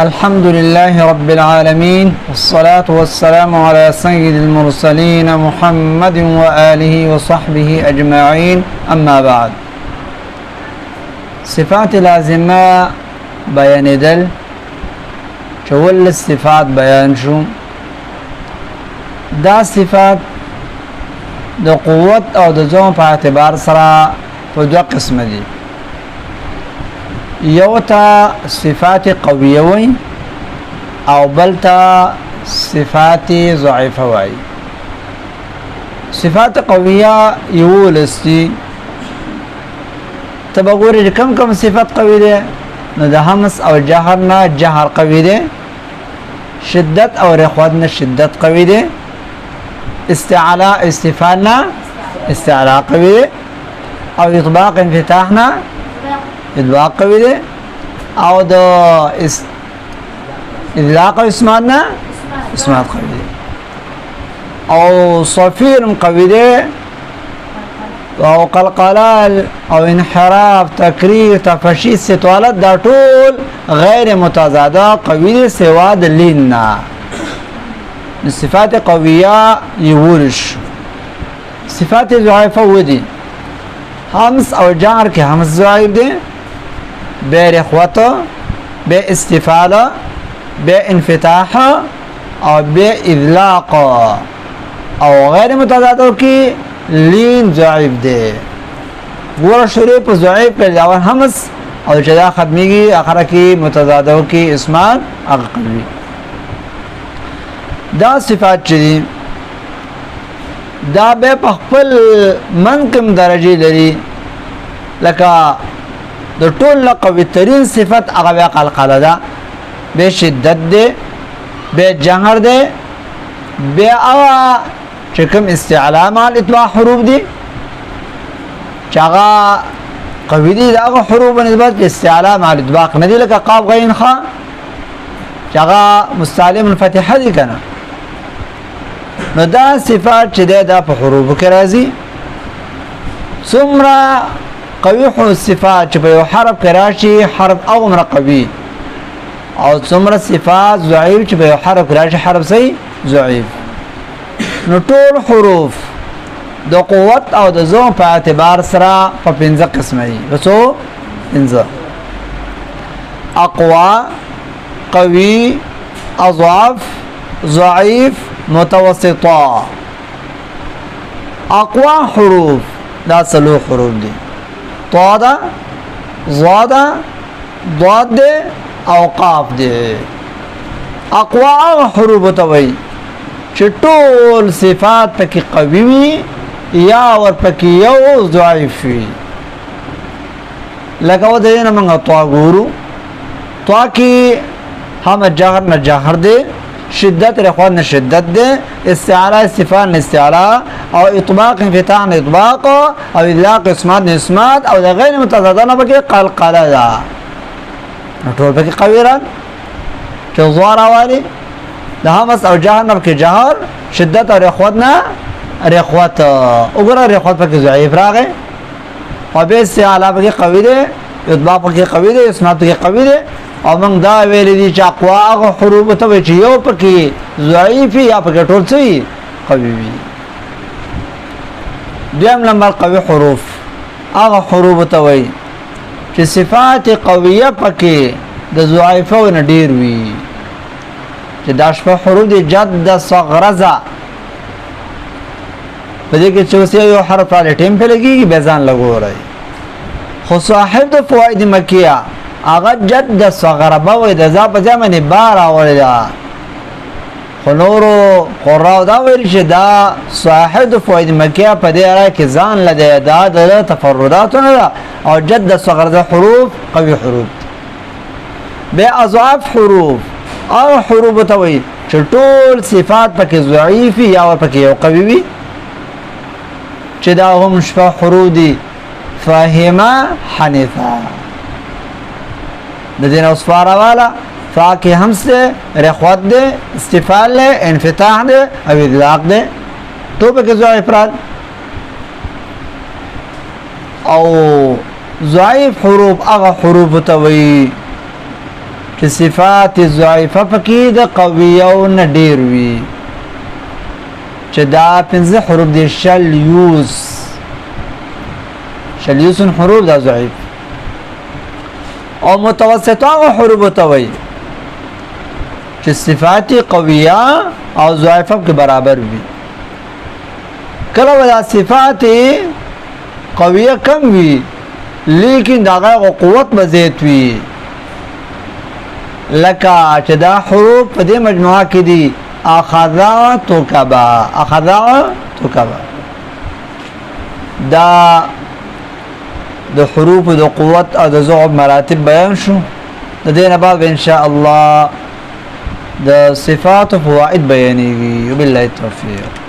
الحمد لله رب العالمين والصلاة والسلام على سيد المرسلين محمد وآله وصحبه أجمعين أما بعد صفات لازمة بيان دل شول الصفات بيان شو دا صفات دا قوت او دا زوم په اعتبار سره په دوه قسم دي یو ته صفات قویه وي او بل ته صفات ضعیفه وي صفات قویه یو لستی تبغوري کم صفات قوی ده نو د همس او جهر نه جهر قوی ده شدت او رخوت نه شدت قوی ده استعلاء استفالنا استعلاء قوي او اطباق انفتاحنا اطباق قوي او دو اطلاق اسماتنا اسمات قوي او صفير قوي او قلقلال او انحراف تكرير تفشي استطالت دا طول غير متضاده قوي سوا دليلنا صفات قویه یورش صفات ضعیفه ودی همس او جهر که همس ضعیف دی به رخوت به استفاله به انفتاح او به اذلاق او غیر متضادو کی لین ضعیف دی ګوره شروع په ضعیف کې اول همس او جدا ختمیږي اخره کې متضادو کی اسمات اقلی دا صفات چي دا به په خپل منکم درجه لري لکه د ټول قوي ترين صفت هغه قلقله ده به شدت ده به جهر ده به هغه چې کوم استعلاء مع الاطباع حروف دي چې هغه قوي دي هغه حروف نسبت استعلاء مع الاطباع نه دي لکه قاف غين خ چې هغه مستعلم الفتحه دي کنه نو دا صفات چې دا په حروف کې راځي څومره قوي صفات چې په یو حرف کې راشي حرف او مر قوي او څومره صفات ضعیف چې په یو حرف کې راشي حرف سي ضعیف نو ټول حروف د قوت او د زوم په اعتبار سره په پنځه قسمه دي وسو پنځه اقوا قوي اضعف ضعيف متوسطه اقوا حروف دا سلو حروف دي طا دا ظا دا ضاد دي او قاف دي اقوا حروف توي چې ټول صفات پکې قوي وي یا ور پکې یو ضعیف وي لکه و دې نه موږ طا ګورو طا کې هم جهر نه جهر دي شدت رخوان شدت ده استعلاء استفال استعلاء او اطباق انفتاح اطباق او اطلاق اسمات اسمات او ده غیر متضادانه بکی قلقله ده ټول بکی قویران چې ظوار والی ده همس او جهر نه بکی جهر شدت او رخوت نه رخوت وګوره رخوت بکی ضعیف راغی او به استعلاء بکی قوی ده اطباق بکی قوی ده اسمات بکی قوی ده او موږ دا ویل دي چې اقوا حروف ته وي چې یو پکې ضعیف یا پکې ټول څه قوي وي دویم نمبر قوي حروف هغه حروف ته وي چې صفات قویه پکې د ضعیفو نه ډیر وي چې دا شپه حروف دي جد صغرزه په دې کې چې یو حرف را لټیم په لګي به ځان لګورای خو صاحب د فواید مکیه اغه جد صغربه وې د ځا په ځمنه بار اورلا خنورو قراو دا ویل چې دا صاحب فوائد مکیه په دې اړه کې ځان لده دا د تفرداتونه او جد صغرزه حروف قوي حروف به اضعاف حروف او حروف ته وي چې ټول صفات پکې ضعیف یا پکې یو قوي وي چې دا هم شپه حروف دي فاهمه حنیفه د دین اوسفاره والا فاکه همس ده رخوت ده استفال ده انفتاح ده او اطلاق ده تو به کې ضعیف افراد او ضعیف حروف هغه حروف ته وي چې صفات ضعیفه پکې د قویو نه ډېر وي چې دا 15 حروف دي شلیوس حروف دا ضعیف او متوسطه حروف ته وایي چې صفات قویه او ضعیفه کې برابر وي کله ولا صفات قویه کم وي لیکن داغه قوت مزید وي لکه چې دا حروف په دې مجموعه کې دي اخذا تکبا دا د حروف د قوت او د ضعف مراتب بیان شو د دې نه بعد ان شاء الله د صفات او فوائد بیانېږي وبالله التوفیق